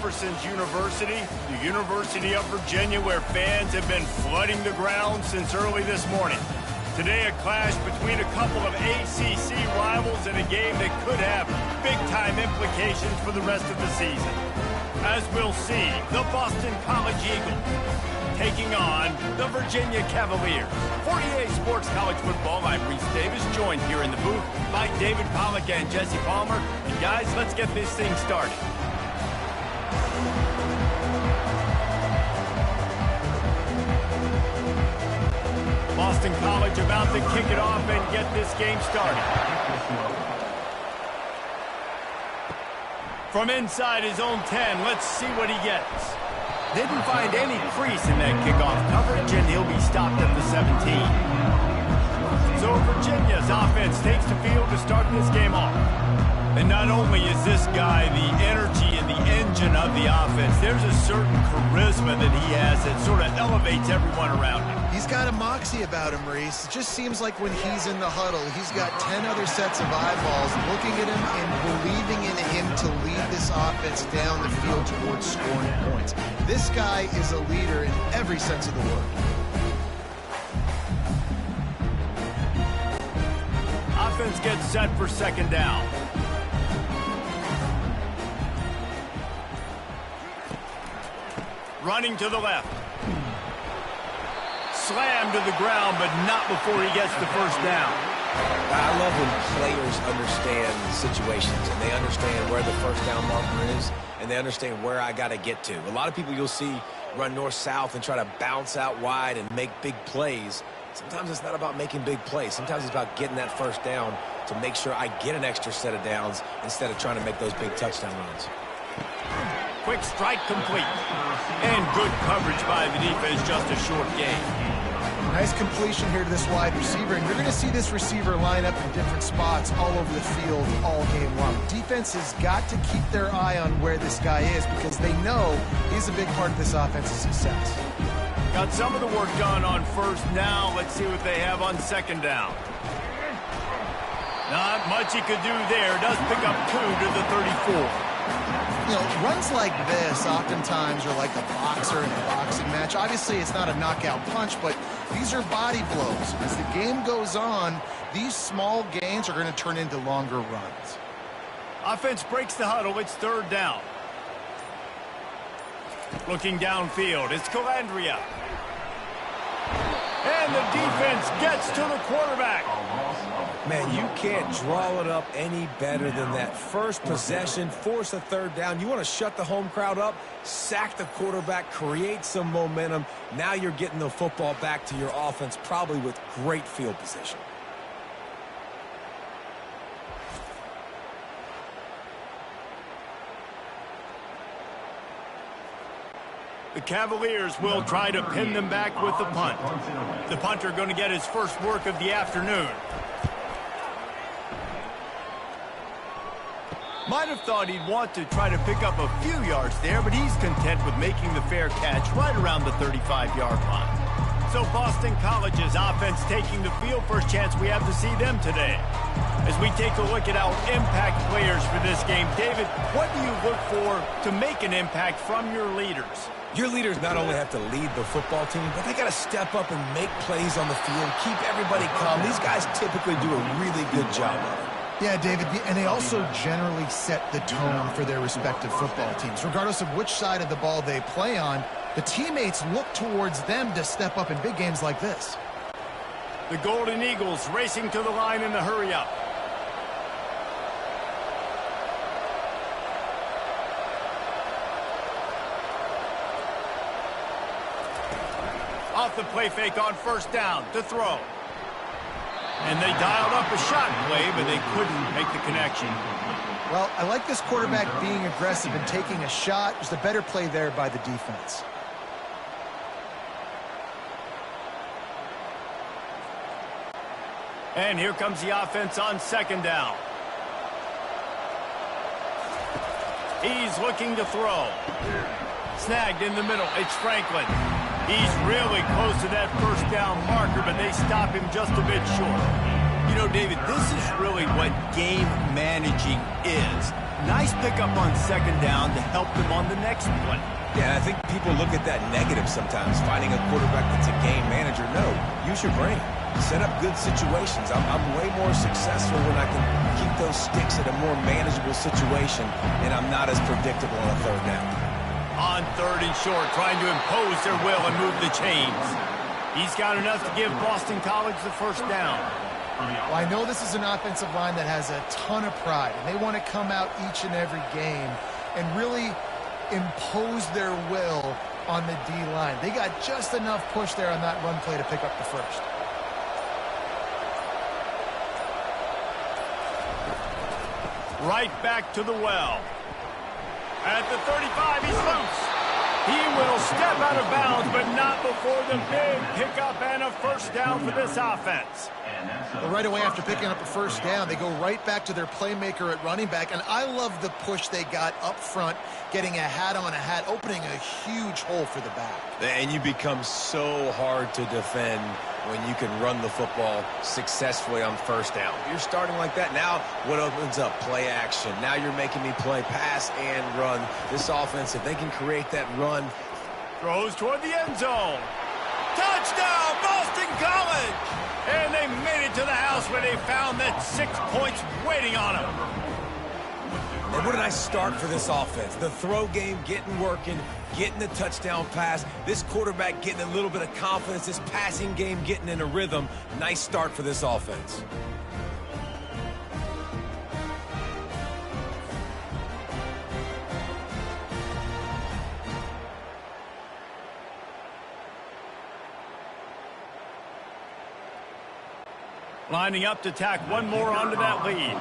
Jefferson's University, the University of Virginia, where fans have been flooding the ground since early this morning. Today, a clash between a couple of ACC rivals in a game that could have big-time implications for the rest of the season. As we'll see, the Boston College Eagles taking on the Virginia Cavaliers. For EA Sports College Football, I'm Reese Davis, joined here in the booth by David Pollack and Jesse Palmer. And guys, let's get this thing started. Boston College about to kick it off and get this game started. From inside his own 10, let's see what he gets. Didn't find any crease in that kickoff coverage, and he'll be stopped at the 17. So Virginia's offense takes the field to start this game off. And not only is this guy the energy and the engine of the offense, there's a certain charisma that he has that sort of elevates everyone around him. He's got a moxie about him, Reese. It just seems like when he's in the huddle, he's got 10 other sets of eyeballs looking at him and believing in him to lead this offense down the field towards scoring points. This guy is a leader in every sense of the word. Offense gets set for second down. Running to the left. Slammed to the ground, but not before he gets the first down. I love when players understand situations, and they understand where the first down marker is, and they understand where I got to get to. A lot of people you'll see run north-south and try to bounce out wide and make big plays. Sometimes it's not about making big plays. Sometimes it's about getting that first down to make sure I get an extra set of downs instead of trying to make those big touchdown runs. Quick strike complete. And good coverage by the defense, just a short gain. Nice completion here to this wide receiver, and you're going to see this receiver line up in different spots all over the field all game long. Defense has got to keep their eye on where this guy is because they know he's a big part of this offense's success. Got some of the work done on first. Now let's see what they have on second down. Not much he could do there. Does pick up 2 to the 34. You know, runs like this oftentimes are like a boxer in a boxing match. Obviously, it's not a knockout punch, but these are body blows. As the game goes on, these small gains are going to turn into longer runs. Offense breaks the huddle. It's third down. Looking downfield, it's Calandria. And the defense gets to the quarterback. Man, you can't draw it up any better than that. First possession, force a third down. You want to shut the home crowd up, sack the quarterback, create some momentum. Now you're getting the football back to your offense, probably with great field position. The Cavaliers will try to pin them back with the punt. The punter going to get his first work of the afternoon. Might have thought he'd want to try to pick up a few yards there, but he's content with making the fair catch right around the 35-yard line. So Boston College's offense taking the field. First chance we have to see them today. As we take a look at our impact players for this game, David, what do you look for to make an impact from your leaders? Your leaders not only have to lead the football team, but they got to step up and make plays on the field, keep everybody calm. These guys typically do a really good job of it. Yeah, David, and they also generally set the tone for their respective football teams. Regardless of which side of the ball they play on, the teammates look towards them to step up in big games like this. The Golden Eagles racing to the line in the hurry-up. Off the play fake on first down to throw. And they dialed up a shot play, but they couldn't make the connection. Well, I like this quarterback being aggressive and taking a shot. There's a better play there by the defense. And here comes the offense on second down. He's looking to throw. Snagged in the middle. It's Franklin. He's really close to that first down marker, but they stop him just a bit short. You know, David, this is really what game managing is. Nice pickup on second down to help them on the next play. Yeah, I think people look at that negative sometimes, finding a quarterback that's a game manager. No, use your brain. Set up good situations. I'm way more successful when I can keep those sticks at a more manageable situation, and I'm not as predictable on a third down. On third and short, trying to impose their will and move the chains. He's got enough to give Boston College the first down. Well, I know this is an offensive line that has a ton of pride, and they want to come out each and every game and really impose their will on the D-line. They got just enough push there on that run play to pick up the first. Right back to the well. At the 35, he's loose. He will step out of bounds, but not before the big pickup and a first down for this offense. Well, right away after picking up a first down, they go right back to their playmaker at running back, and I love the push they got up front, getting a hat on a hat, opening a huge hole for the back. And you become so hard to defend when you can run the football successfully on first down. You're starting like that. Now what opens up? Play action. Now you're making me play pass and run. This offense, if they can create that run. Throws toward the end zone. Touchdown, Boston College! And they made it to the house where they found that 6 points waiting on them. And what a nice start for this offense. The throw game getting working, getting the touchdown pass. This quarterback getting a little bit of confidence. This passing game getting in a rhythm. Nice start for this offense. Lining up to tack one more onto that lead.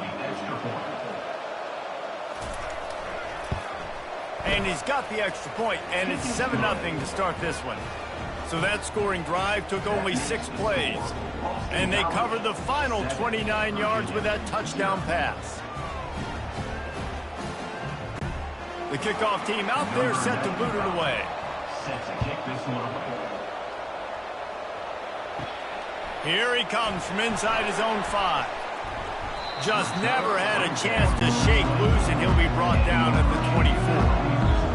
And he's got the extra point, and it's 7-0 to start this one. So that scoring drive took only 6 plays. And they covered the final 29 yards with that touchdown pass. The kickoff team out there set to boot it away. Set to kick this one away. Here he comes from inside his own 5. Just never had a chance to shake loose, and he'll be brought down at the 24.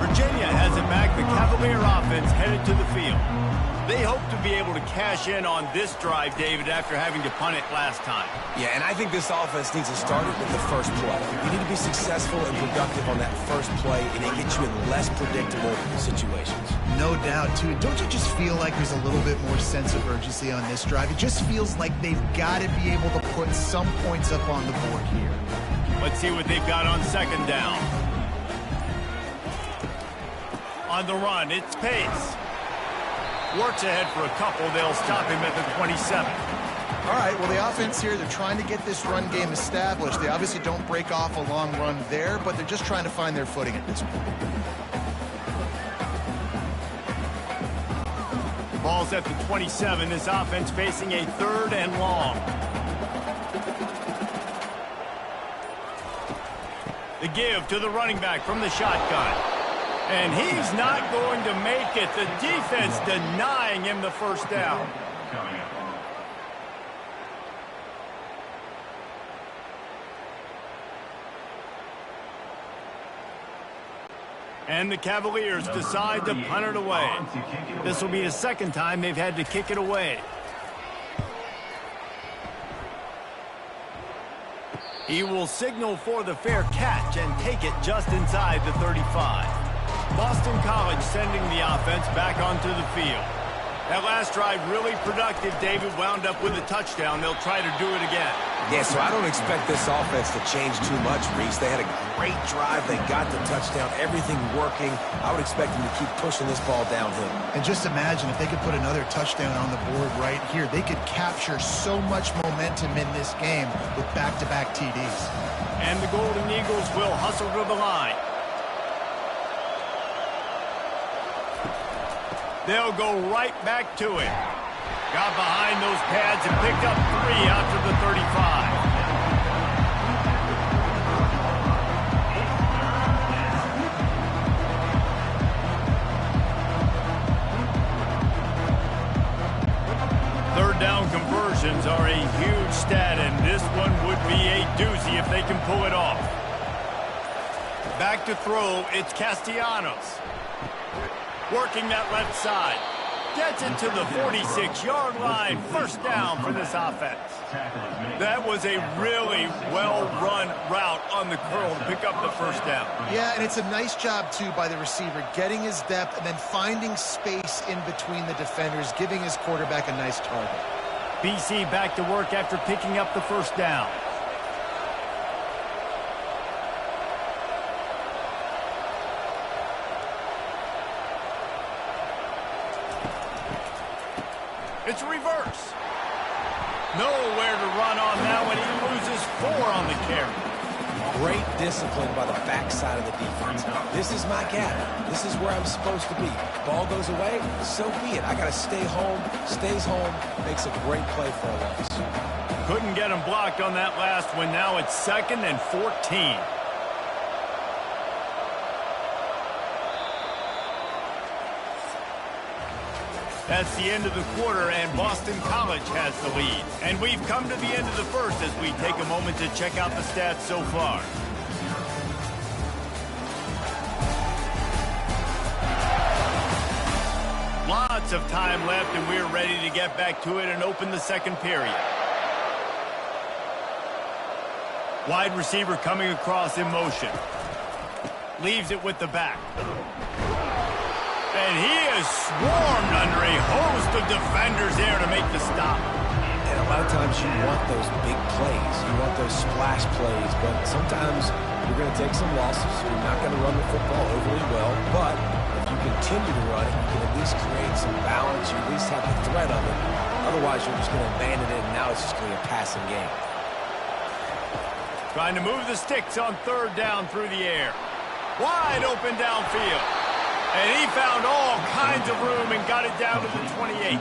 Virginia has it back. The Cavalier offense headed to the field. They hope to be able to cash in on this drive, David, after having to punt it last time. Yeah, and I think this offense needs to start it with the first play. You need to be successful and productive on that first play, and it gets you in less predictable situations. No doubt, too. Don't you just feel like there's a little bit more sense of urgency on this drive? It just feels like they've got to be able to put some points up on the board here. Let's see what they've got on second down. On the run, it's Pace. Works ahead for a couple. They'll stop him at the 27. All right, well, the offense here, they're trying to get this run game established. They obviously don't break off a long run there, but they're just trying to find their footing at this point. Ball's at the 27. This offense facing a 3rd and long. The give to the running back from the shotgun. And he's not going to make it. The defense denying him the first down. And the Cavaliers decide to punt it away. This will be the second time they've had to kick it away. He will signal for the fair catch and take it just inside the 35. Boston College sending the offense back onto the field. That last drive really productive. David wound up with a touchdown. They'll try to do it again. Yeah, so I don't expect this offense to change too much, Reese. They had a great drive. They got the touchdown. Everything working. I would expect them to keep pushing this ball downhill. And just imagine if they could put another touchdown on the board right here. They could capture so much momentum in this game with back-to-back TDs. And the Golden Eagles will hustle to the line. They'll go right back to it. Got behind those pads and picked up 3 out to the 35. Third down conversions are a huge stat, and can pull it off. Back to throw, it's Castellanos. Working that left side. Gets it to the 46-yard line. First down for this offense. That was a really well-run route on the curl to pick up the first down. Yeah, and it's a nice job, too, by the receiver, getting his depth and then finding space in between the defenders, giving his quarterback a nice target. BC back to work after picking up the first down. It's a reverse. Nowhere to run on that one. He loses 4 on the carry. Great discipline by the backside of the defense. This is my gap. This is where I'm supposed to be. Ball goes away, so be it. I got to stay home, stays home, makes a great play for a loss. Couldn't get him blocked on that last one. Now it's 2nd and 14. That's the end of the quarter, and Boston College has the lead. And we've come to the end of the first as we take a moment to check out the stats so far. Lots of time left, and we're ready to get back to it and open the second period. Wide receiver coming across in motion. Leaves it with the back. And he is swarmed under a host of defenders there to make the stop. And a lot of times you want those big plays. You want those splash plays. But sometimes you're going to take some losses. You're not going to run the football overly well. But if you continue to run it, you can at least create some balance. You at least have the threat of it. Otherwise, you're just going to abandon it, and now it's just going to be a passing game. Trying to move the sticks on 3rd down through the air. Wide open downfield. And he found all kinds of room and got it down to the 28.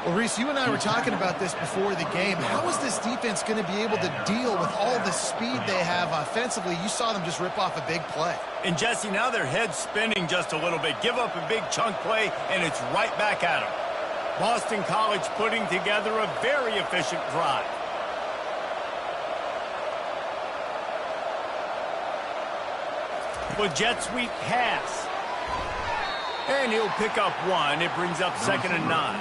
Well, Reese, you and I were talking about this before the game. How is this defense going to be able to deal with all the speed they have offensively? You saw them just rip off a big play. And, Jesse, now their head's spinning just a little bit. Give up a big chunk play, and it's right back at them. Boston College putting together a very efficient drive. With jet sweep pass. And he'll pick up 1. It brings up 2nd and 9.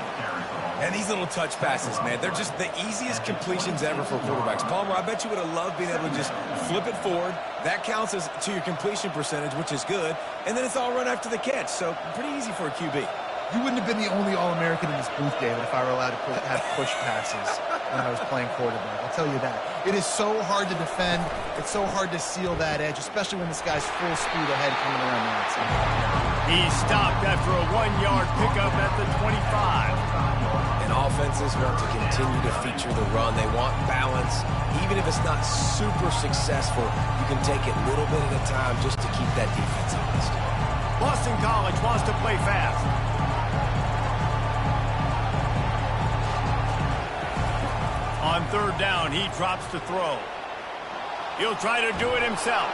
And these little touch passes, man, they're just the easiest completions ever for quarterbacks. Palmer, I bet you would have loved being able to just flip it forward. That counts as to your completion percentage, which is good. And then it's all run after the catch, so pretty easy for a QB. You wouldn't have been the only All-American in this booth, David, if I were allowed to have push passes when I was playing quarterback. I'll tell you that. It is so hard to defend. It's so hard to seal that edge, especially when this guy's full speed ahead coming around the outside. He's stopped after a 1-yard pickup at the 25. And offenses want to continue to feature the run. They want balance. Even if it's not super successful, you can take it little bit at a time just to keep that defense honest. Boston College wants to play fast. On 3rd down, he drops to throw. He'll try to do it himself.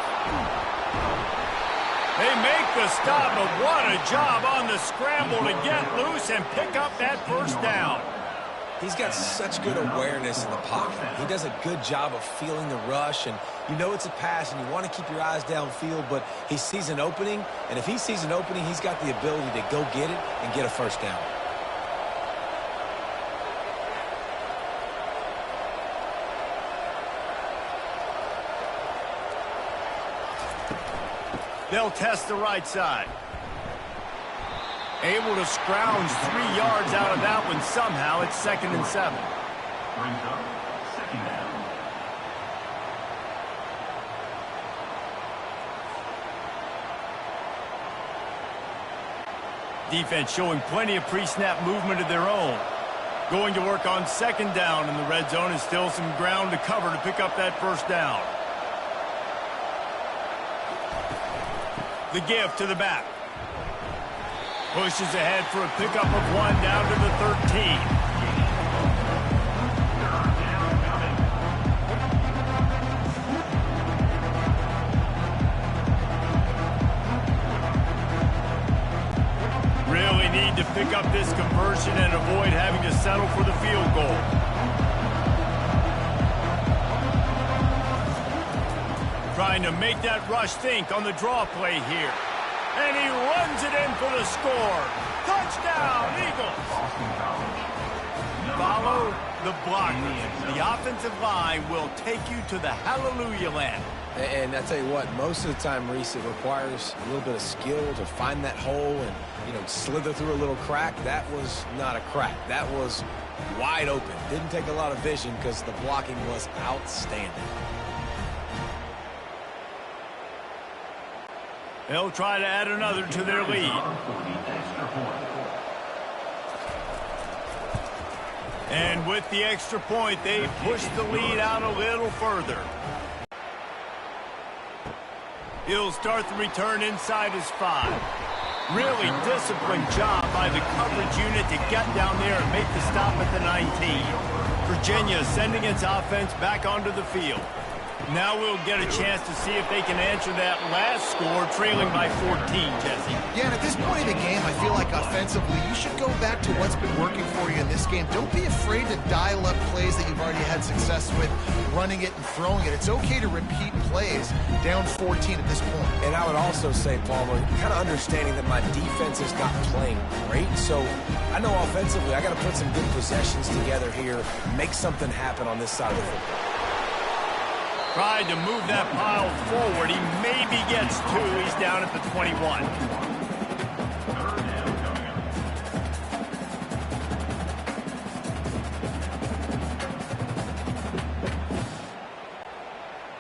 They make the stop, but what a job on the scramble to get loose and pick up that first down. He's got such good awareness in the pocket. He does a good job of feeling the rush, and you know it's a pass, and you want to keep your eyes downfield, but he sees an opening, and if he sees an opening, he's got the ability to go get it and get a first down. They'll test the right side. Able to scrounge 3 yards out of that one somehow. It's 2nd and 7. Brings up 2nd down. Defense showing plenty of pre-snap movement of their own. Going to work on 2nd down in the red zone, and still some ground to cover to pick up that first down. The give to the back. Pushes ahead for a pickup of 1 down to the 13. Really need to pick up this conversion and avoid having to settle for the field goal. Trying to make that rush think on the draw play here. And he runs it in for the score. Touchdown, Eagles! Boston College. Follow the blockers. The offensive line will take you to the hallelujah land. And I tell you what, most of the time, Reese, it requires a little bit of skill to find that hole and, slither through a little crack. That was not a crack. That was wide open. Didn't take a lot of vision because the blocking was outstanding. They'll try to add another to their lead. And with the extra point, they push the lead out a little further. He'll start the return inside his 5. Really disciplined job by the coverage unit to get down there and make the stop at the 19. Virginia sending its offense back onto the field. Now we'll get a chance to see if they can answer that last score, trailing by 14, Jesse. Yeah, and at this point in the game, I feel like offensively, you should go back to what's been working for you in this game. Don't be afraid to dial up plays that you've already had success with, running it and throwing it. It's okay to repeat plays down 14 at this point. And I would also say, Palmer, kind of understanding that my defense is not playing great, so I know offensively I got to put some good possessions together here, make something happen on this side of the football. Tried to move that pile forward. He maybe gets 2. He's down at the 21.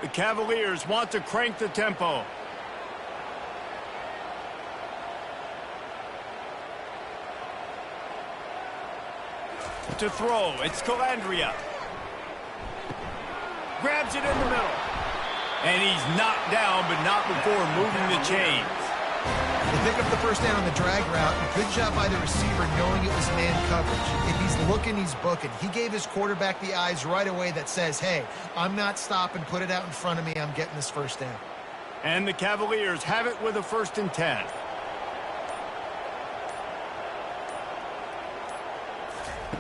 The Cavaliers want to crank the tempo. To throw, it's Calandria. Grabs it in the middle. And he's knocked down, but not before moving the chains. They pick up the first down on the drag route. Good job by the receiver knowing it was man coverage. If he's looking, he's booking. He gave his quarterback the eyes right away that says, hey, I'm not stopping. Put it out in front of me. I'm getting this first down. And the Cavaliers have it with a 1st and 10.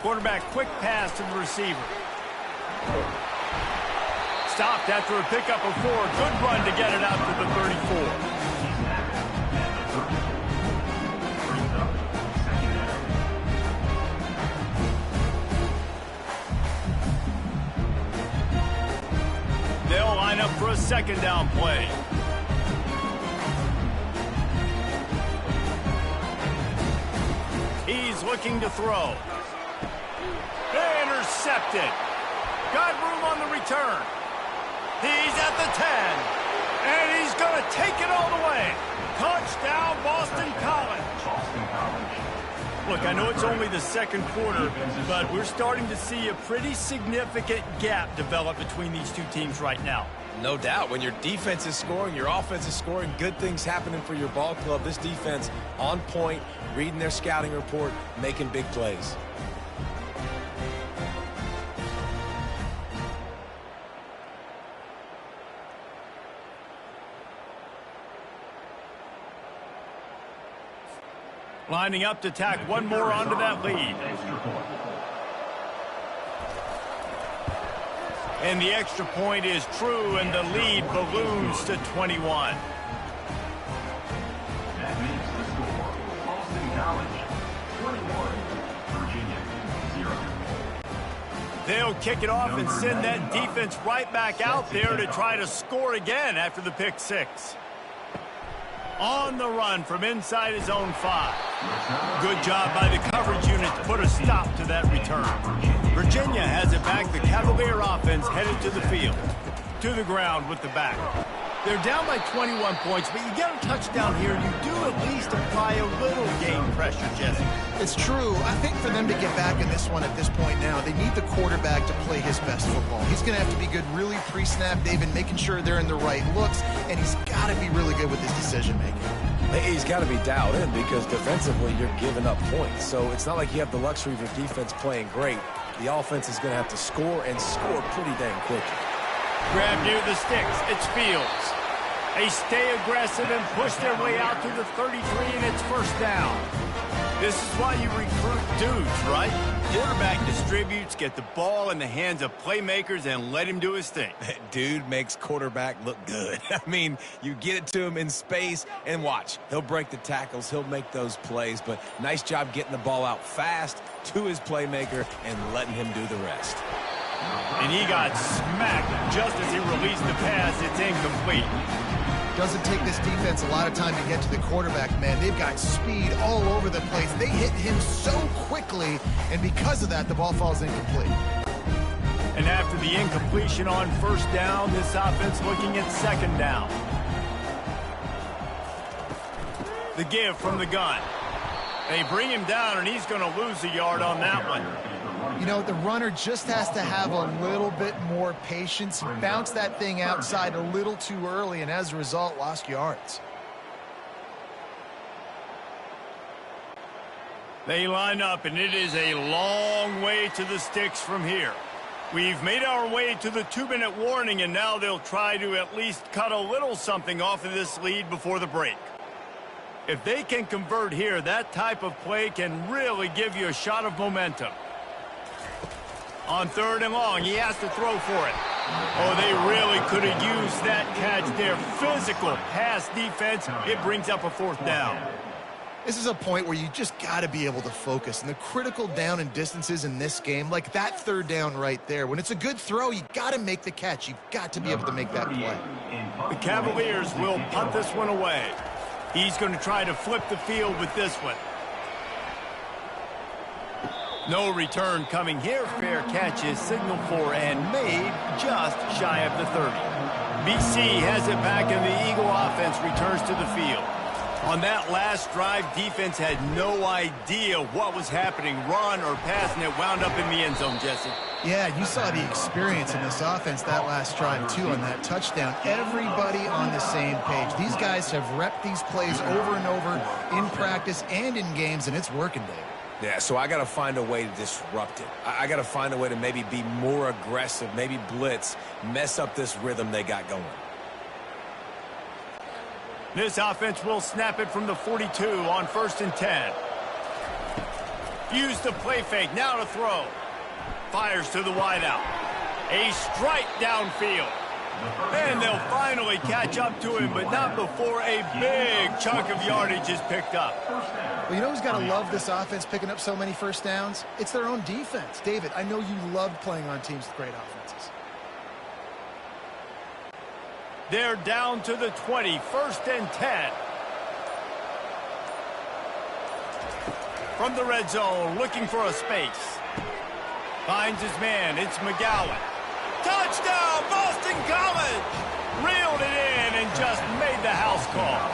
Quarterback quick pass to the receiver. Stopped after a pickup of 4. Good run to get it out to the 34. They'll line up for a 2nd down play. He's looking to throw. Intercepted. Got room on the return. He's at the 10, and he's going to take it all the way. Touchdown, Boston College. Look, I know it's only the 2nd quarter, but we're starting to see a pretty significant gap develop between these two teams right now. No doubt. When your defense is scoring, your offense is scoring, good things happening for your ball club. This defense on point, reading their scouting report, making big plays. Lining up to tack one more onto that lead. And the extra point is true, and the lead balloons to 21. That makes the score Boston College 21, Virginia 0. They'll kick it off and send that defense right back out there to try to score again after the pick 6. On the run from inside his own 5. Good job by the coverage unit to put a stop to that return. Virginia has it back. The Cavalier offense headed to the field. To the ground with the back. They're down by 21 points, but you get a touchdown here, you do at least apply a little game pressure, Jesse. It's true. I think for them to get back in this one at this point now, they need the quarterback to play his best football. He's going to have to be good really pre-snap, David, making sure they're in the right looks, and he's got to be really good with his decision-making. He's got to be dialed in because defensively you're giving up points. So it's not like you have the luxury of your defense playing great. The offense is going to have to score and score pretty dang quickly. Grab near the sticks. It's Fields. They stay aggressive and push their way out to the 33, and it's 1st down. This is why you recruit dudes, right? Quarterback distributes, get the ball in the hands of playmakers, and let him do his thing. Dude makes quarterback look good. I mean, you get it to him in space, and watch. He'll break the tackles. He'll make those plays, but nice job getting the ball out fast to his playmaker and letting him do the rest. And he got smacked just as he released the pass. It's incomplete. Doesn't take this defense a lot of time to get to the quarterback, man. They've got speed all over the place. They hit him so quickly, and because of that, the ball falls incomplete. And after the incompletion on first down, this offense looking at second down. The give from the gun. They bring him down, and he's going to lose a yard on that one. You know, the runner just has to have a little bit more patience. He bounced that thing outside a little too early, and as a result, lost yards. They line up, and it is a long way to the sticks from here. We've made our way to the 2-minute warning, and now they'll try to at least cut a little something off of this lead before the break. If they can convert here, that type of play can really give you a shot of momentum. On third and long, he has to throw for it. Oh, they really could have used that catch there. Physical pass defense. It brings up a fourth down. This is a point where you just got to be able to focus. And the critical down and distances in this game, like that third down right there, when it's a good throw, you got to make the catch. You've got to be able to make that play. The Cavaliers will punt this one away. He's going to try to flip the field with this one. No return coming here. Fair catch is signaled for and made just shy of the 30. BC has it back, and the Eagle offense returns to the field. On that last drive, defense had no idea what was happening, run or pass, and it wound up in the end zone, Jesse. Yeah, you saw the experience in this offense that last drive, too, on that touchdown. Everybody on the same page. These guys have repped these plays over and over in practice and in games, and it's working, Dave. Yeah, so I got to find a way to disrupt it. I got to find a way to maybe be more aggressive, maybe blitz, mess up this rhythm they got going. This offense will snap it from the 42 on 1st and 10. Use the play fake, now to throw. Fires to the wideout. A strike downfield. And they'll finally catch up to him, but not before a big chunk of yardage is picked up. Well, you know who's got to love this offense picking up so many first downs? It's their own defense. David, I know you love playing on teams with great offenses. They're down to the 20, 1st and 10. From the red zone, looking for a space. Finds his man, it's McGowan. Touchdown, Boston College! Reeled it in and just made the house call.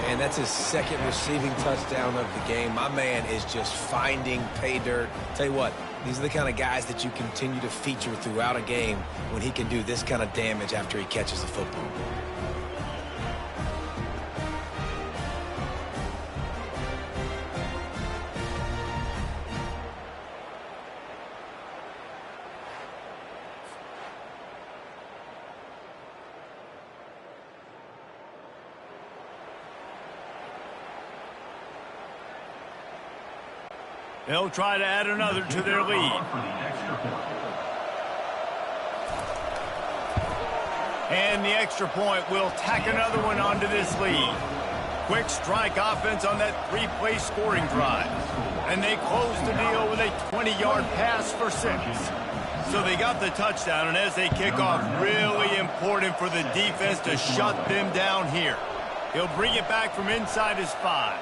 And that's his second receiving touchdown of the game. My man is just finding pay dirt. Tell you what, these are the kind of guys that you continue to feature throughout a game when he can do this kind of damage after he catches the football. They'll try to add another to their lead. And the extra point will tack another one onto this lead. Quick strike offense on that 3-play scoring drive. And they close the deal with a 20-yard pass for 6. So they got the touchdown, and as they kick off, really important for the defense to shut them down here. He'll bring it back from inside his 5.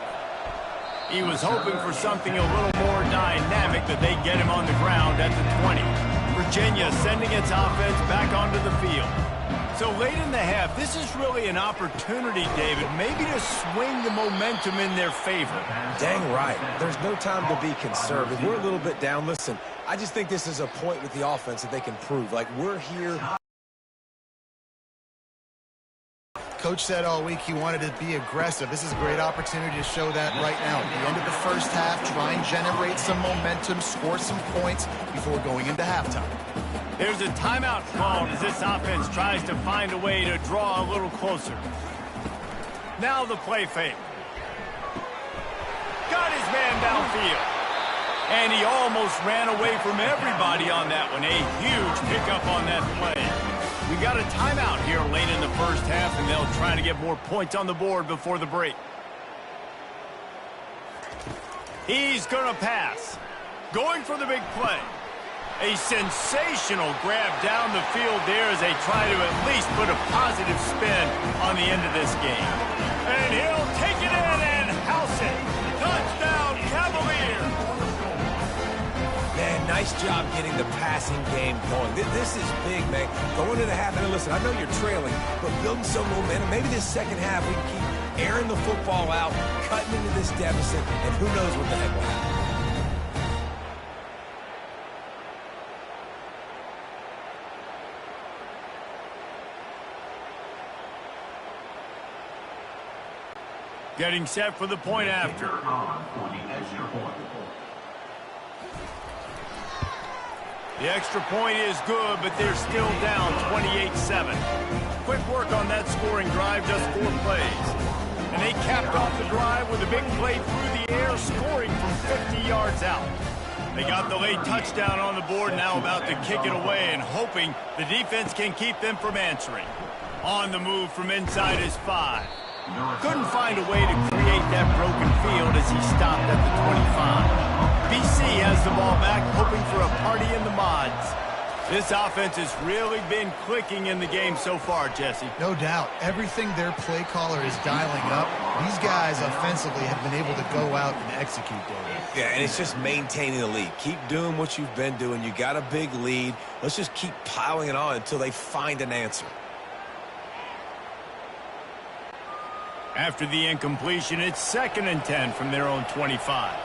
He was hoping for something a little more dynamic, that they get him on the ground at the 20. Virginia sending its offense back onto the field. So late in the half, this is really an opportunity, David, maybe to swing the momentum in their favor. Dang right. There's no time to be conservative. We're a little bit down. Listen, I just think this is a point with the offense that they can prove. Like, we're here. Coach said all week he wanted to be aggressive. This is a great opportunity to show that right now. At the end of the first half, try and generate some momentum, score some points before going into halftime. There's a timeout called as this offense tries to find a way to draw a little closer. Now the play fake. downfield. And he almost ran away from everybody on that one. A huge pickup on that play. We got a timeout here late in the first half, and they'll try to get more points on the board before the break. He's going to pass. Going for the big play. A sensational grab down the field there as they try to at least put a positive spin on the end of this game. And he'll take it in and house it. Touchdown, Cavaliers! Man, nice job getting the passing game going. This is big, man. Going to the half, and listen, I know you're trailing, but building some momentum. Maybe this second half we can keep airing the football out, cutting into this deficit, and who knows what the heck will happen. Getting set for the point after. For the extra point. The extra point is good, but they're still down 28-7. Quick work on that scoring drive, just 4 plays. And they capped off the drive with a big play through the air, scoring from 50 yards out. They got the late touchdown on the board, now about to kick it away and hoping the defense can keep them from answering. On the move from inside his 5. Couldn't find a way to create that broken field as he stopped at the 25. BC has the ball back, hoping for a party in the mods. This offense has really been clicking in the game so far, Jesse. No doubt. Everything their play caller is dialing up, these guys offensively have been able to go out and execute, David. Yeah, and it's just maintaining the lead. Keep doing what you've been doing. You got a big lead. Let's just keep piling it on until they find an answer. After the incompletion, it's 2nd and 10 from their own 25.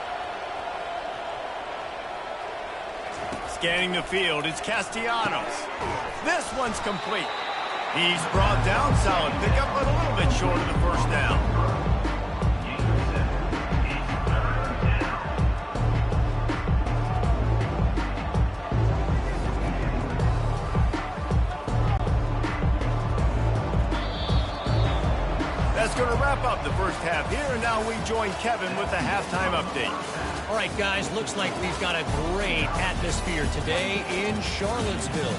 Scanning the field, it's Castellanos. This one's complete. He's brought down, solid pickup, but a little bit short of the first down. That's going to wrap up the first half here, and now we join Kevin with the halftime update. All right, guys, looks like we've got a great atmosphere today in Charlottesville.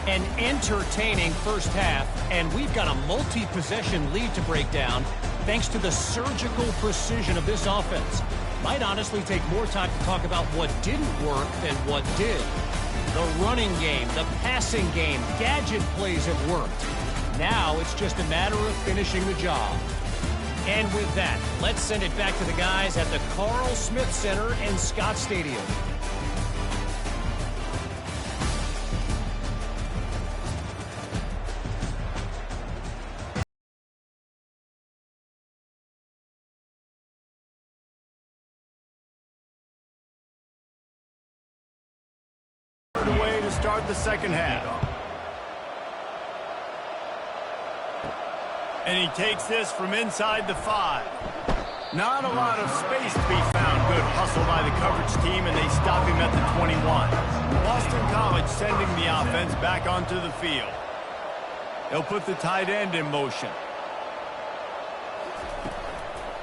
An entertaining first half, and we've got a multi-possession lead to break down thanks to the surgical precision of this offense. Might honestly take more time to talk about what didn't work than what did. The running game, the passing game, gadget plays have worked. Now it's just a matter of finishing the job. And with that, let's send it back to the guys at the Carl Smith Center in Scott Stadium. Away to start the second half. And he takes this from inside the 5. Not a lot of space to be found. Good hustle by the coverage team, and they stop him at the 21. Boston College sending the offense back onto the field. They'll put the tight end in motion.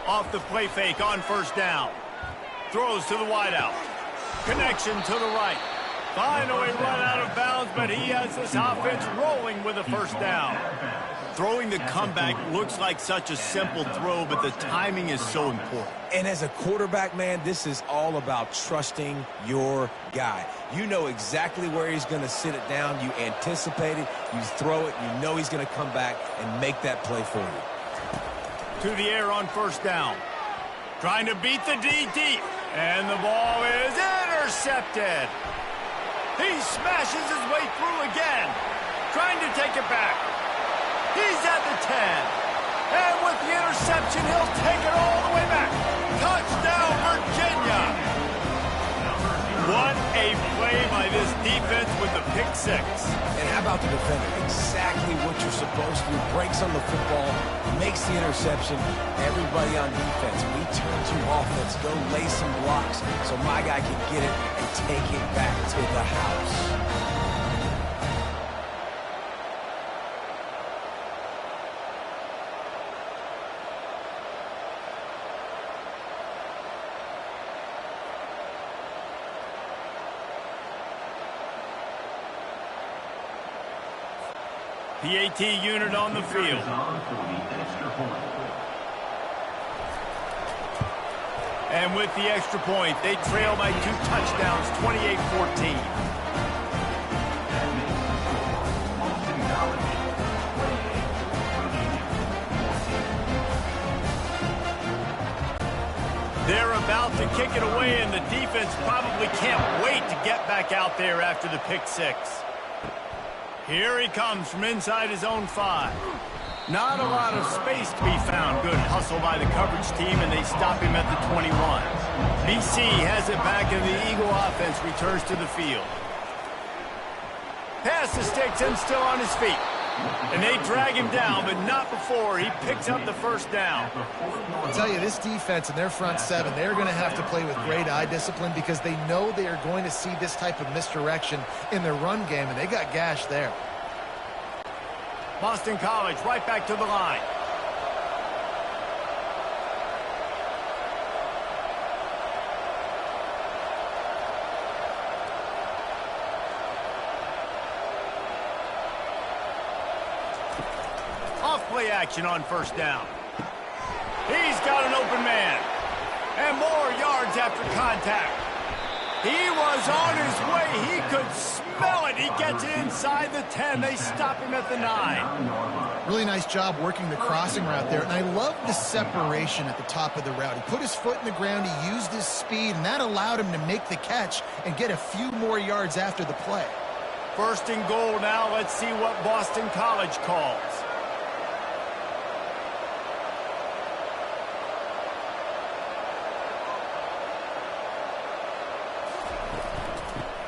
Off the play fake on first down. Throws to the wideout. Connection to the right. Finally run out of bounds, but he has this offense rolling with a first down. Throwing the comeback looks like such a simple throw, but the timing is so important. And as a quarterback, man, this is all about trusting your guy. You know exactly where he's going to sit it down. You anticipate it. You throw it. You know he's going to come back and make that play for you. To the air on first down. Trying to beat the D deep. And the ball is intercepted. He smashes his way through again. Trying to take it back. He's at the 10. And with the interception, he'll take it all the way back. Touchdown, Virginia. What a play by this defense with the pick 6. And how about the defender? Exactly what you're supposed to do. Breaks on the football, makes the interception. Everybody on defense, we turn to offense. Go lay some blocks so my guy can get it and take it back to the house. PAT unit on the field. And with the extra point, they trail by 2 touchdowns, 28-14. They're about to kick it away, and the defense probably can't wait to get back out there after the pick 6. Here he comes from inside his own 5. Not a lot of space to be found. Good hustle by the coverage team, and they stop him at the 21. BC has it back, and the Eagle offense returns to the field. Pass the sticks and still on his feet. And they drag him down, but not before he picks up the first down. I'll tell you, this defense and their front 7, they're going to have to play with great eye discipline because they know they are going to see this type of misdirection in their run game, and they got gashed there. Boston College right back to the line. Off play action on first down. He's got an open man. And more yards after contact. He was on his way. He could smell it. He gets inside the 10. They stop him at the 9. Really nice job working the crossing route there. And I love the separation at the top of the route. He put his foot in the ground. He used his speed, and that allowed him to make the catch and get a few more yards after the play. First and goal now. Let's see what Boston College calls.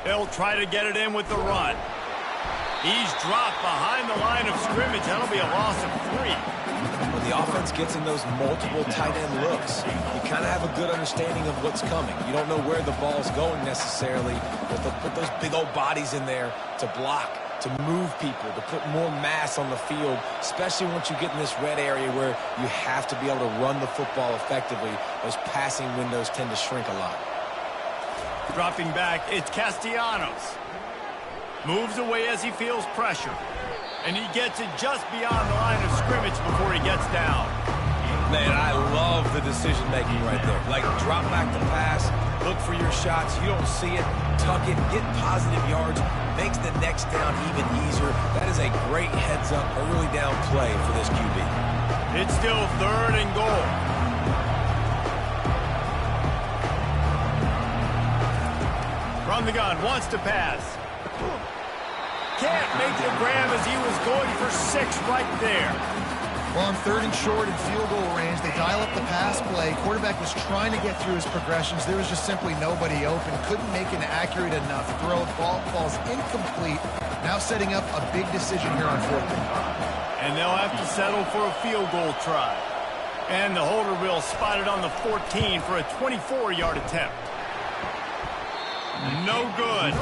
They'll try to get it in with the run. He's dropped behind the line of scrimmage. That'll be a loss of 3. When the offense gets in those multiple tight end looks, you kind of have a good understanding of what's coming. You don't know where the ball's going necessarily, but they'll put those big old bodies in there to block, to move people, to put more mass on the field, especially once you get in this red area where you have to be able to run the football effectively. Those passing windows tend to shrink a lot. Dropping back, it's Castellanos. Moves away as he feels pressure. And he gets it just beyond the line of scrimmage before he gets down. Man, I love the decision-making right there. Like, drop back the pass, look for your shots. You don't see it, tuck it, get positive yards, makes the next down even easier. That is a great heads-up, early down play for this QB. It's still 3rd and goal. From the gun, wants to pass. Can't make the grab as he was going for 6 right there. Well, on 3rd and short and field goal range, they dial up the pass play. Quarterback was trying to get through his progressions. There was just simply nobody open. Couldn't make an accurate enough throw. Ball falls incomplete. Now setting up a big decision here on 4th and 5. And they'll have to settle for a field goal try. And the holder will spot it on the 14 for a 24-yard attempt. No good.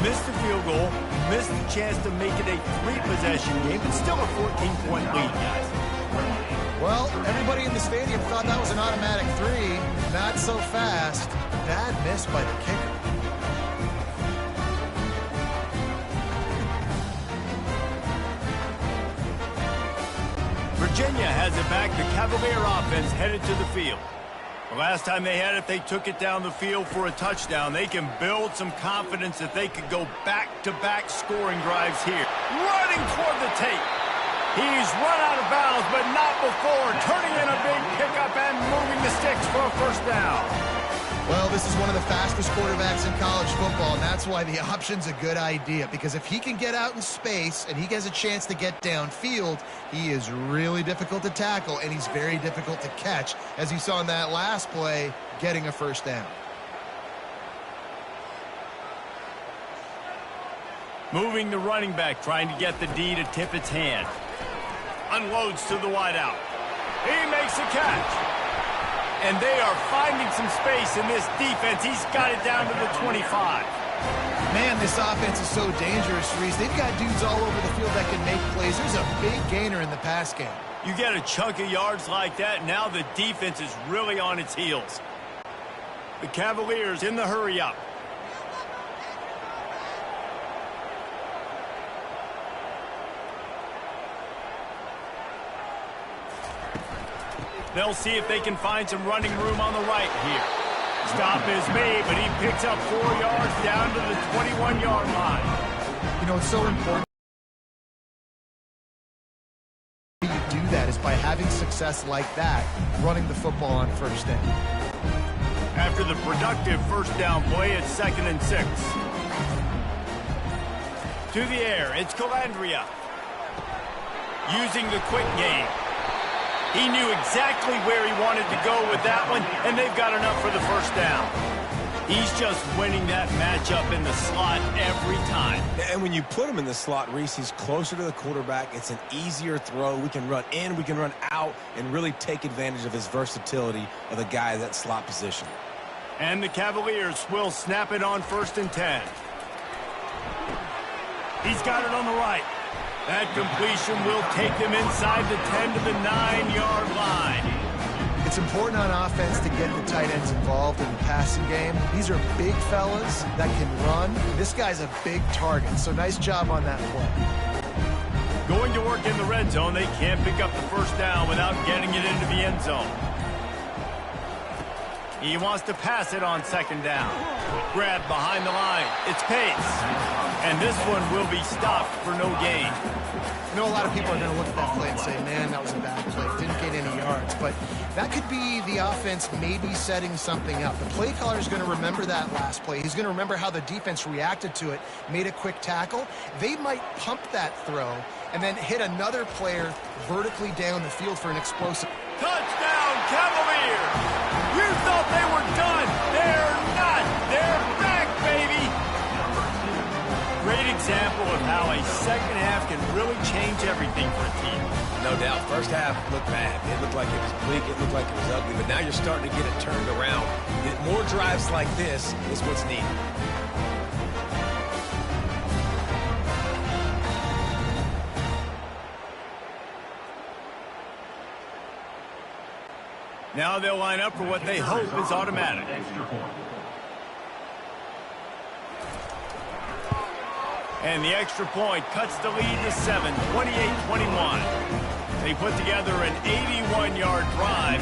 Missed the field goal, missed the chance to make it a 3-possession game, but still a 14-point lead, guys. Well, everybody in the stadium thought that was an automatic 3. Not so fast. Bad miss by the kicker. Virginia has it back. The Cavalier offense headed to the field. The last time they had it, they took it down the field for a touchdown. They can build some confidence that they could go back-to-back scoring drives here. Running toward the tape. He's run out of bounds, but not before. Turning in a big pickup and moving the sticks for a first down. Well, this is one of the fastest quarterbacks in college football, and that's why the option's a good idea. Because if he can get out in space and he has a chance to get downfield, he is really difficult to tackle, and he's very difficult to catch, as you saw in that last play, getting a first down. Moving the running back, trying to get the D to tip its hand. Unloads to the wideout. He makes a catch. And they are finding some space in this defense. He's got it down to the 25. Man, this offense is so dangerous, Reese. They've got dudes all over the field that can make plays. There's a big gainer in the pass game. You get a chunk of yards like that, now the defense is really on its heels. The Cavaliers in the hurry-up. They'll see if they can find some running room on the right here. Stop is made, but he picks up 4 yards down to the 21-yard line. You know, it's so important you do that is by having success like that, running the football on first down. After the productive first down play, it's 2nd and 6. To the air, it's Calandria. Using the quick game. He knew exactly where he wanted to go with that one, and they've got enough for the first down. He's just winning that matchup in the slot every time. And when you put him in the slot, Reese, he's closer to the quarterback. It's an easier throw. We can run in, we can run out, and really take advantage of his versatility of the guy in that slot position. And the Cavaliers will snap it on 1st and 10. He's got it on the right. That completion will take them inside the 10 to the 9-yard line. It's important on offense to get the tight ends involved in the passing game. These are big fellas that can run. This guy's a big target, so nice job on that play. Going to work in the red zone, they can't pick up the first down without getting it into the end zone. He wants to pass it on 2nd down. Grab behind the line. It's Pace. And this one will be stopped for no gain. I know a lot of people are going to look at that play and say, man, that was a bad play. Didn't get any yards. But that could be the offense maybe setting something up. The play caller is going to remember that last play. He's going to remember how the defense reacted to it, made a quick tackle. They might pump that throw and then hit another player vertically down the field for an explosive. Touchdown, Cavaliers! You thought they were done. They're not. They're back, baby. Great example of how a second half can really change everything for a team. No doubt. First half looked bad. It looked like it was bleak. It looked like it was ugly. But now you're starting to get it turned around. More drives like this is what's needed. Now they'll line up for what they hope is automatic. And the extra point cuts the lead to 7, 28-21. They put together an 81-yard drive,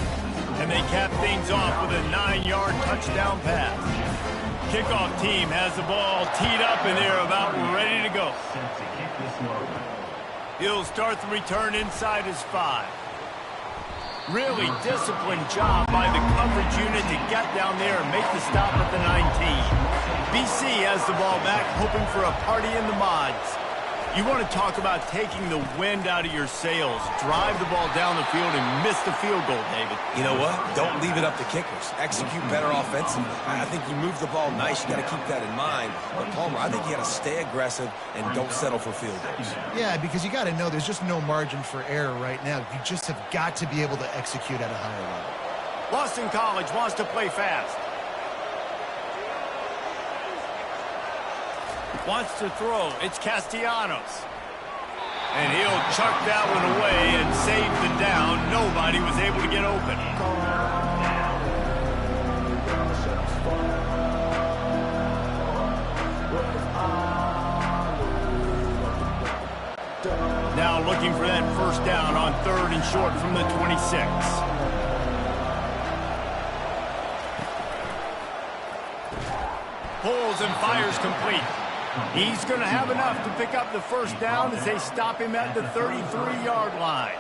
and they cap things off with a 9-yard touchdown pass. Kickoff team has the ball teed up, and they're about ready to go. He'll start the return inside his 5. Really disciplined job by the coverage unit to get down there and make the stop at the 19. BC has the ball back, hoping for a party in the mods. You want to talk about taking the wind out of your sails. Drive the ball down the field and miss the field goal, David. You know what? Don't leave it up to kickers. Execute better offensively. I think you move the ball nice. You got to keep that in mind. But Palmer, I think you got to stay aggressive and don't settle for field goals. Yeah, because you got to know there's just no margin for error right now. You just have got to be able to execute at a higher level. Boston College wants to play fast. Wants to throw. It's Castellanos. And he'll chuck that one away and save the down. Nobody was able to get open. Now looking for that first down on 3rd and short from the 26. Pulls and fires complete. He's going to have enough to pick up the first down as they stop him at the 33-yard line.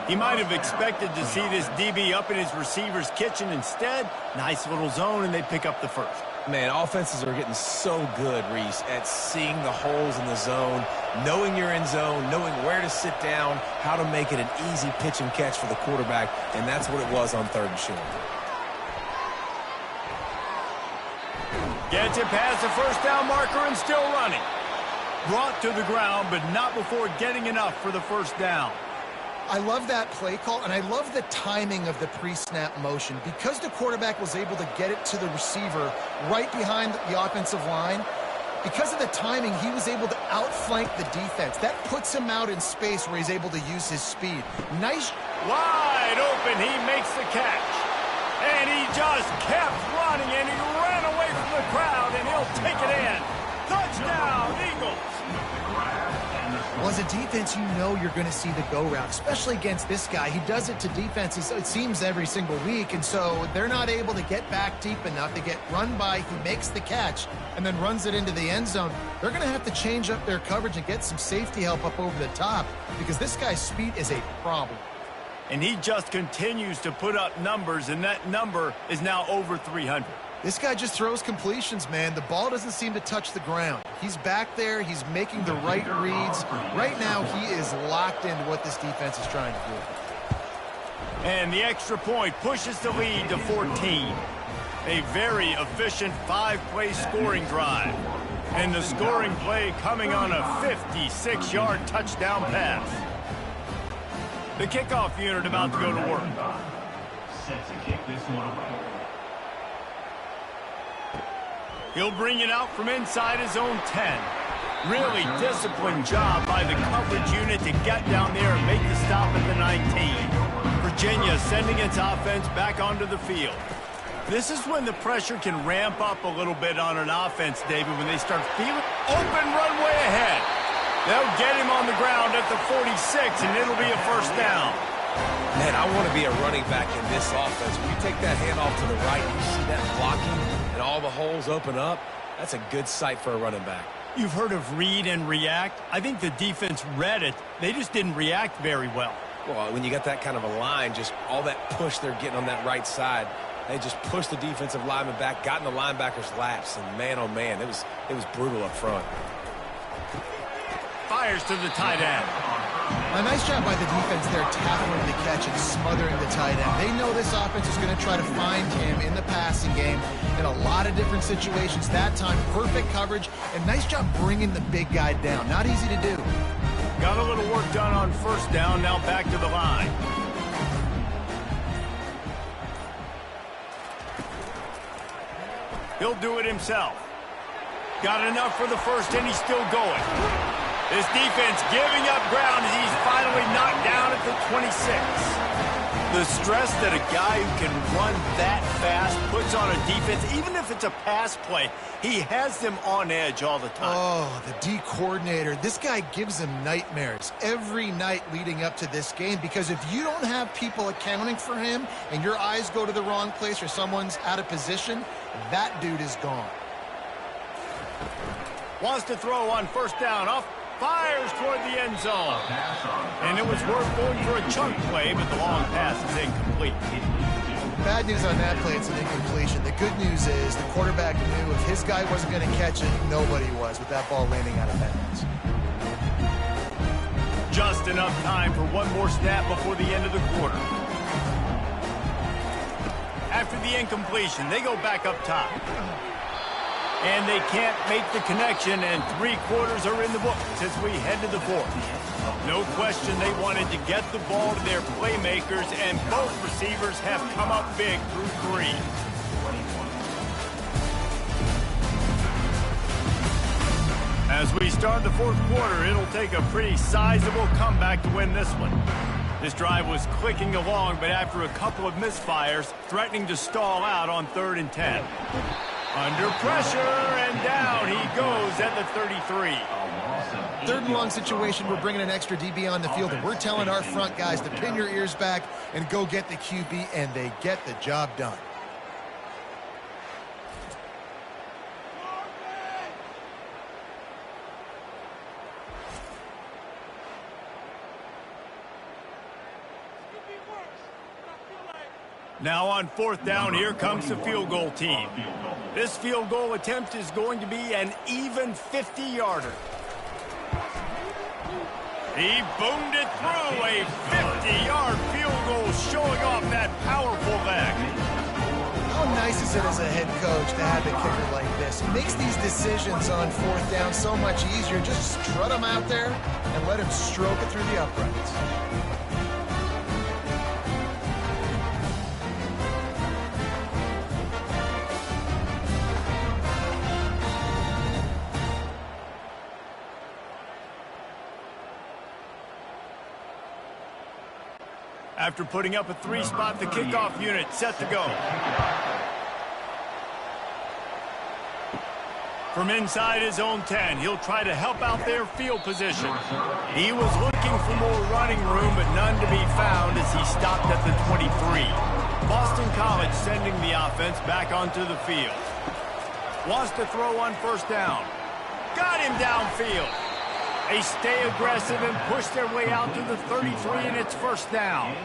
He might have expected to see this DB up in his receiver's kitchen. Instead, nice little zone, and they pick up the first. Man, offenses are getting so good, Reese, at seeing the holes in the zone, knowing you're in zone, knowing where to sit down, how to make it an easy pitch and catch for the quarterback, and that's what it was on 3rd and short. Gets it past the first down marker and still running. Brought to the ground, but not before getting enough for the first down. I love that play call, and I love the timing of the pre-snap motion. Because the quarterback was able to get it to the receiver right behind the offensive line, because of the timing, he was able to outflank the defense. That puts him out in space where he's able to use his speed. Nice. Wide open, he makes the catch. And he just kept running, and he ran away from the crowd, and he'll take it in. Touchdown, Eagles. Well, as a defense, you know you're going to see the go route, especially against this guy. He does it to defenses, it seems, every single week, and so they're not able to get back deep enough. They get run by, he makes the catch, and then runs it into the end zone. They're going to have to change up their coverage and get some safety help up over the top because this guy's speed is a problem. And he just continues to put up numbers, and that number is now over 300. This guy just throws completions, man. The ball doesn't seem to touch the ground. He's back there. He's making the right reads. Right now, he is locked into what this defense is trying to do. And the extra point pushes the lead to 14. A very efficient 5-play scoring drive. And the scoring play coming on a 56-yard touchdown pass. The kickoff unit about to go to work. Set to kick this one away. He'll bring it out from inside his own 10. Really disciplined job by the coverage unit to get down there and make the stop at the 19. Virginia sending its offense back onto the field. This is when the pressure can ramp up a little bit on an offense, David, when they start feeling open runway ahead. They'll get him on the ground at the 46, and it'll be a first down. Man, I want to be a running back in this offense. When you take that handoff to the right, you see that blocking and all the holes open up. That's a good sight for a running back. You've heard of read and react. I think the defense read it. They just didn't react very well. Well, when you got that kind of a line, just all that push they're getting on that right side, they just pushed the defensive lineman back, got in the linebacker's laps, and man, oh man, it was brutal up front. Fires to the tight end. A nice job by the defense there tackling the catch and smothering the tight end. They know this offense is going to try to find him in the passing game in a lot of different situations. That time, perfect coverage, and nice job bringing the big guy down. Not easy to do. Got a little work done on first down, now back to the line. He'll do it himself. Got enough for the first, and he's still going. This defense giving up ground as he's finally knocked down at the 26. The stress that a guy who can run that fast puts on a defense, even if it's a pass play, he has them on edge all the time. Oh, the D coordinator. This guy gives them nightmares every night leading up to this game because if you don't have people accounting for him and your eyes go to the wrong place or someone's out of position, that dude is gone. Wants to throw on first down. Off. Fires toward the end zone. And it was worth going for a chunk play, but the long pass is incomplete. Bad news on that play, it's an incompletion. The good news is the quarterback knew if his guy wasn't going to catch it, nobody was with that ball landing out of bounds. Just enough time for one more snap before the end of the quarter. After the incompletion, they go back up top. And they can't make the connection, and 3 quarters are in the books as we head to the fourth. No question they wanted to get the ball to their playmakers, and both receivers have come up big through 3. As we start the fourth quarter, it'll take a pretty sizable comeback to win this one. This drive was clicking along, but after a couple of misfires, threatening to stall out on 3rd and 10. Under pressure, and down he goes at the 33. 3rd and long situation, we're bringing an extra DB on the field, and we're telling our front guys to pin your ears back and go get the QB, and they get the job done. Now on 4th down, here comes the field goal team. This field goal attempt is going to be an even 50-yarder. He boomed it through, a 50-yard field goal showing off that powerful leg. How nice is it as a head coach to have a kicker like this? He makes these decisions on 4th down so much easier. Just strut him out there and let him stroke it through the uprights. After putting up a 3-spot, the kickoff unit set to go. From inside his own 10, he'll try to help out their field position. He was looking for more running room, but none to be found as he stopped at the 23. Boston College sending the offense back onto the field. Wants to throw on first down. Got him downfield. They stay aggressive and push their way out to the 33, and it's first down.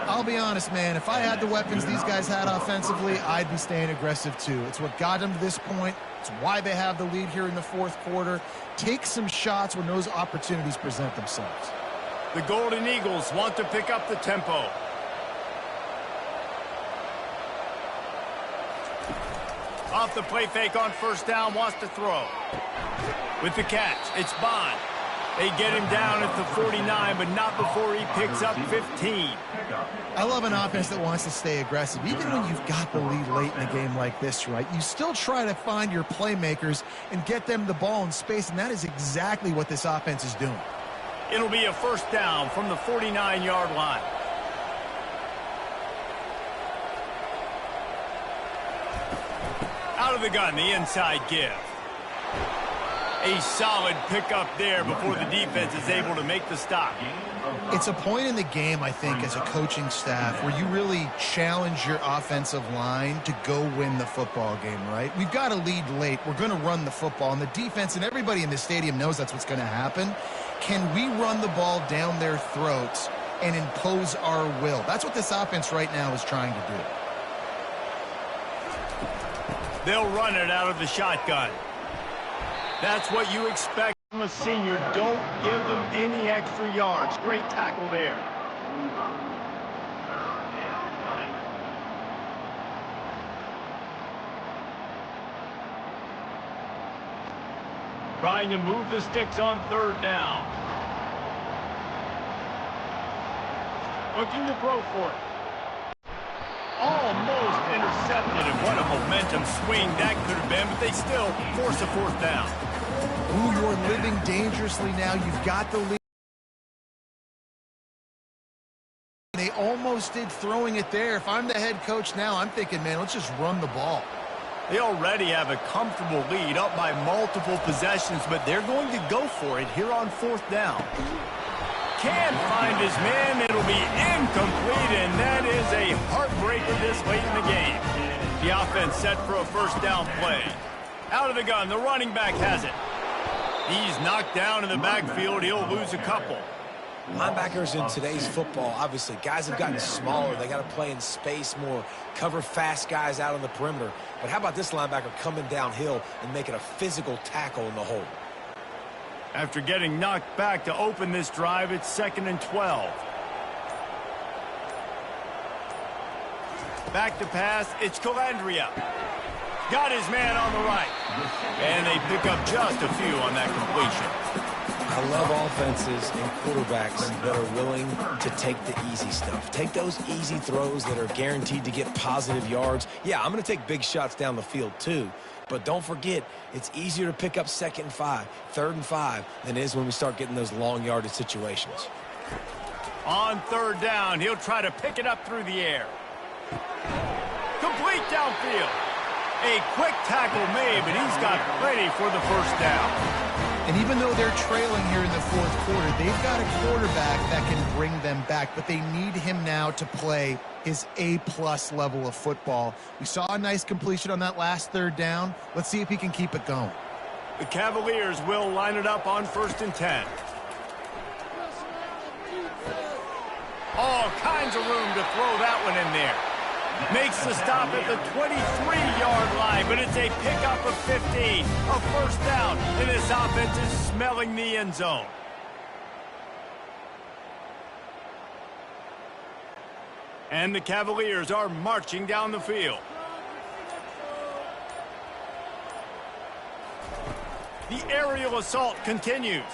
I'll be honest, man. If I had the weapons these guys had offensively, I'd be staying aggressive too. It's what got them to this point. It's why they have the lead here in the fourth quarter. Take some shots when those opportunities present themselves. The Golden Eagles want to pick up the tempo. Off the play fake on first down, wants to throw. With the catch, it's Bond. They get him down at the 49, but not before he picks up 15. I love an offense that wants to stay aggressive. Even when you've got the lead late in a game like this, right, you still try to find your playmakers and get them the ball in space, and that is exactly what this offense is doing. It'll be a first down from the 49-yard line. Out of the gun, the inside give. A solid pickup there before the defense is able to make the stop. It's a point in the game, I think, as a coaching staff where you really challenge your offensive line to go win the football game, right? We've got a lead late. We're going to run the football, and the defense and everybody in the stadium knows that's what's going to happen. Can we run the ball down their throats and impose our will? That's what this offense right now is trying to do. They'll run it out of the shotgun. That's what you expect from a senior. Don't give them any extra yards. Great tackle there. Trying to move the sticks on third down. Looking to throw for it. Almost intercepted, and what a momentum swing that could have been, but they still force a fourth down. Ooh, you're living dangerously now. You've got the lead. They almost did throwing it there. If I'm the head coach now, I'm thinking, man, let's just run the ball. They already have a comfortable lead up by multiple possessions, but they're going to go for it here on fourth down. Can't find his man. It'll be incomplete, and that is a heartbreaker this late in the game. The offense set for a first down play. Out of the gun, the running back has it. He's knocked down in the backfield. He'll lose a couple. Linebackers in today's football, obviously, guys have gotten smaller. They got to play in space more, cover fast guys out on the perimeter. But how about this linebacker coming downhill and making a physical tackle in the hole? After getting knocked back to open this drive, it's 2nd and 12. Back to pass, it's Calandria. Got his man on the right. And they pick up just a few on that completion. I love offenses and quarterbacks that are willing to take the easy stuff. Take those easy throws that are guaranteed to get positive yards. Yeah, I'm going to take big shots down the field too. But don't forget, it's easier to pick up 2nd and 5, 3rd and 5 than it is when we start getting those long yardage situations. On third down, he'll try to pick it up through the air. Complete downfield. A quick tackle made, but he's got plenty for the first down. And even though they're trailing here in the fourth quarter, they've got a quarterback that can bring them back, but they need him now to play his A-plus level of football. We saw a nice completion on that last third down. Let's see if he can keep it going. The Cavaliers will line it up on 1st and 10. All kinds of room to throw that one in there. Makes the stop at the 23-yard line, but it's a pickup of 15, a first down, and this offense is smelling the end zone. And the Cavaliers are marching down the field. The aerial assault continues.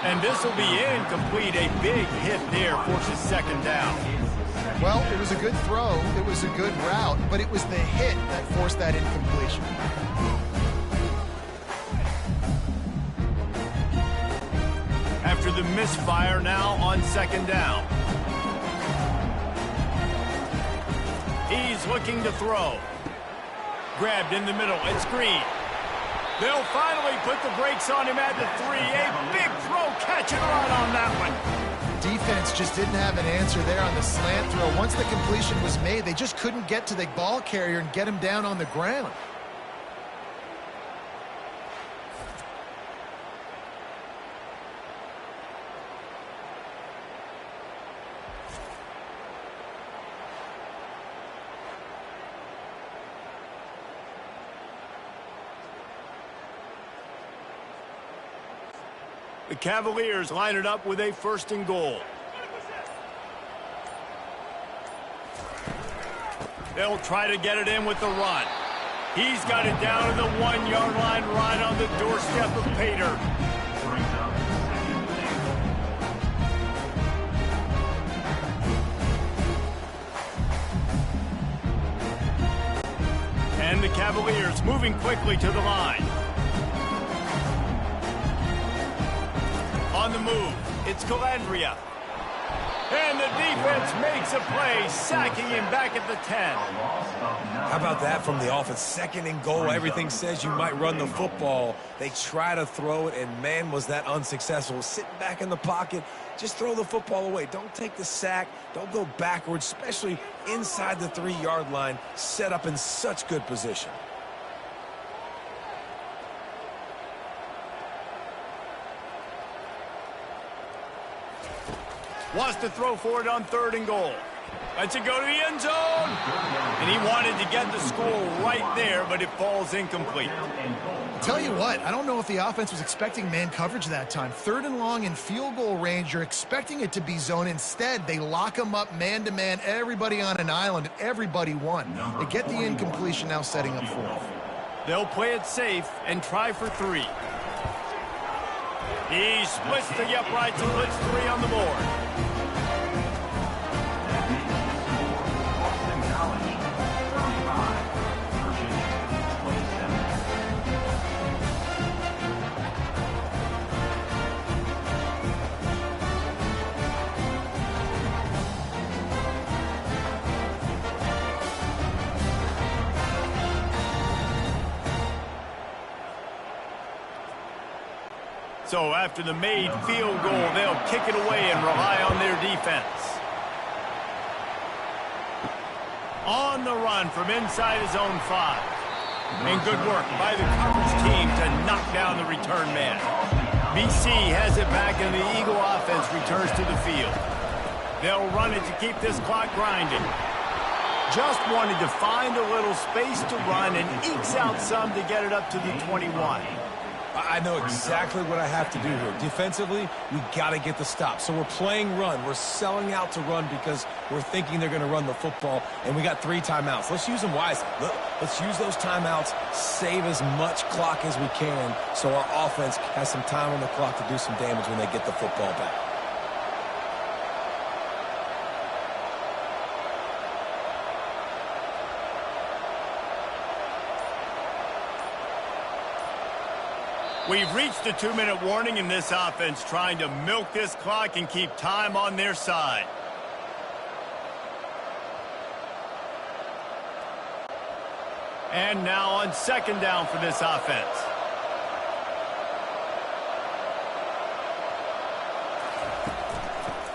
And this will be incomplete. A big hit there forces 2nd down. Well, it was a good throw. It was a good route, but it was the hit that forced that incompletion. After the misfire, now on 2nd down. He's looking to throw. Grabbed in the middle. It's Green. They'll finally put the brakes on him at the 3. A big throw, catch and run on that one. Defense just didn't have an answer there on the slant throw. Once the completion was made, they just couldn't get to the ball carrier and get him down on the ground. The Cavaliers line it up with a 1st and goal. They'll try to get it in with the run. He's got it down to the 1-yard line right on the doorstep of Pater. And the Cavaliers moving quickly to the line. On the move, it's Calandria. And the defense makes a play, sacking him back at the 10. How about that from the offense? 2nd and goal. Everything says you might run the football. They try to throw it, and man, was that unsuccessful. Sitting back in the pocket, just throw the football away. Don't take the sack. Don't go backwards, especially inside the 3-yard line. Set up in such good position. Wants to throw for it on 3rd and goal. Lets it go to the end zone. And he wanted to get the score right there, but it falls incomplete. Tell you what, I don't know if the offense was expecting man coverage that time. 3rd and long in field goal range, you're expecting it to be zone. Instead, they lock them up man-to-man, everybody on an island, and everybody won. They get the incompletion, now setting up 4th. They'll play it safe and try for 3. He splits the uprights and puts 3 on the board. So after the made field goal, they'll kick it away and rely on their defense. On the run from inside his own 5. And good work by the coverage team to knock down the return man. BC has it back and the Eagle offense returns to the field. They'll run it to keep this clock grinding. Just wanted to find a little space to run and ekes out some to get it up to the 21. I know exactly what I have to do here. Defensively, we got to get the stop. So we're playing run. We're selling out to run because we're thinking they're going to run the football, and we got 3 timeouts. Let's use them wisely. Let's use those timeouts, save as much clock as we can so our offense has some time on the clock to do some damage when they get the football back. We've reached the 2-minute warning in this offense, trying to milk this clock and keep time on their side. And now on 2nd down for this offense.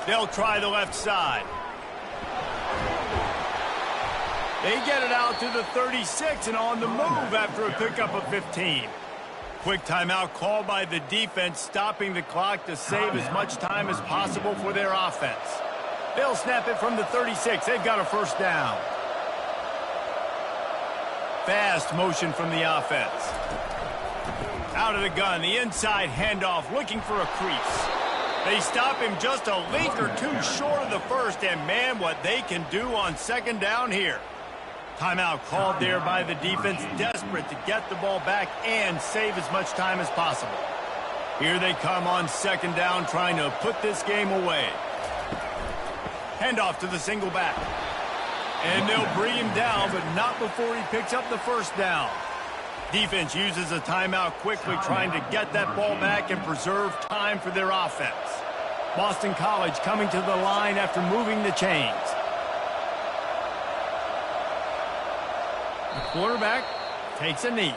They'll try the left side. They get it out to the 36 and on the move after a pickup of 15. Quick timeout called by the defense, stopping the clock to save as much time as possible for their offense. They'll snap it from the 36. They've got a 1st down. Fast motion from the offense. Out of the gun, the inside handoff, looking for a crease. They stop him just a link or 2 short of the 1st, and man, what they can do on 2nd down here. Timeout called there by the defense, desperate to get the ball back and save as much time as possible. Here they come on 2nd down, trying to put this game away. Handoff to the single back. And they'll bring him down, but not before he picks up the 1st down. Defense uses a timeout quickly, trying to get that ball back and preserve time for their offense. Boston College coming to the line after moving the chains. The quarterback takes a knee.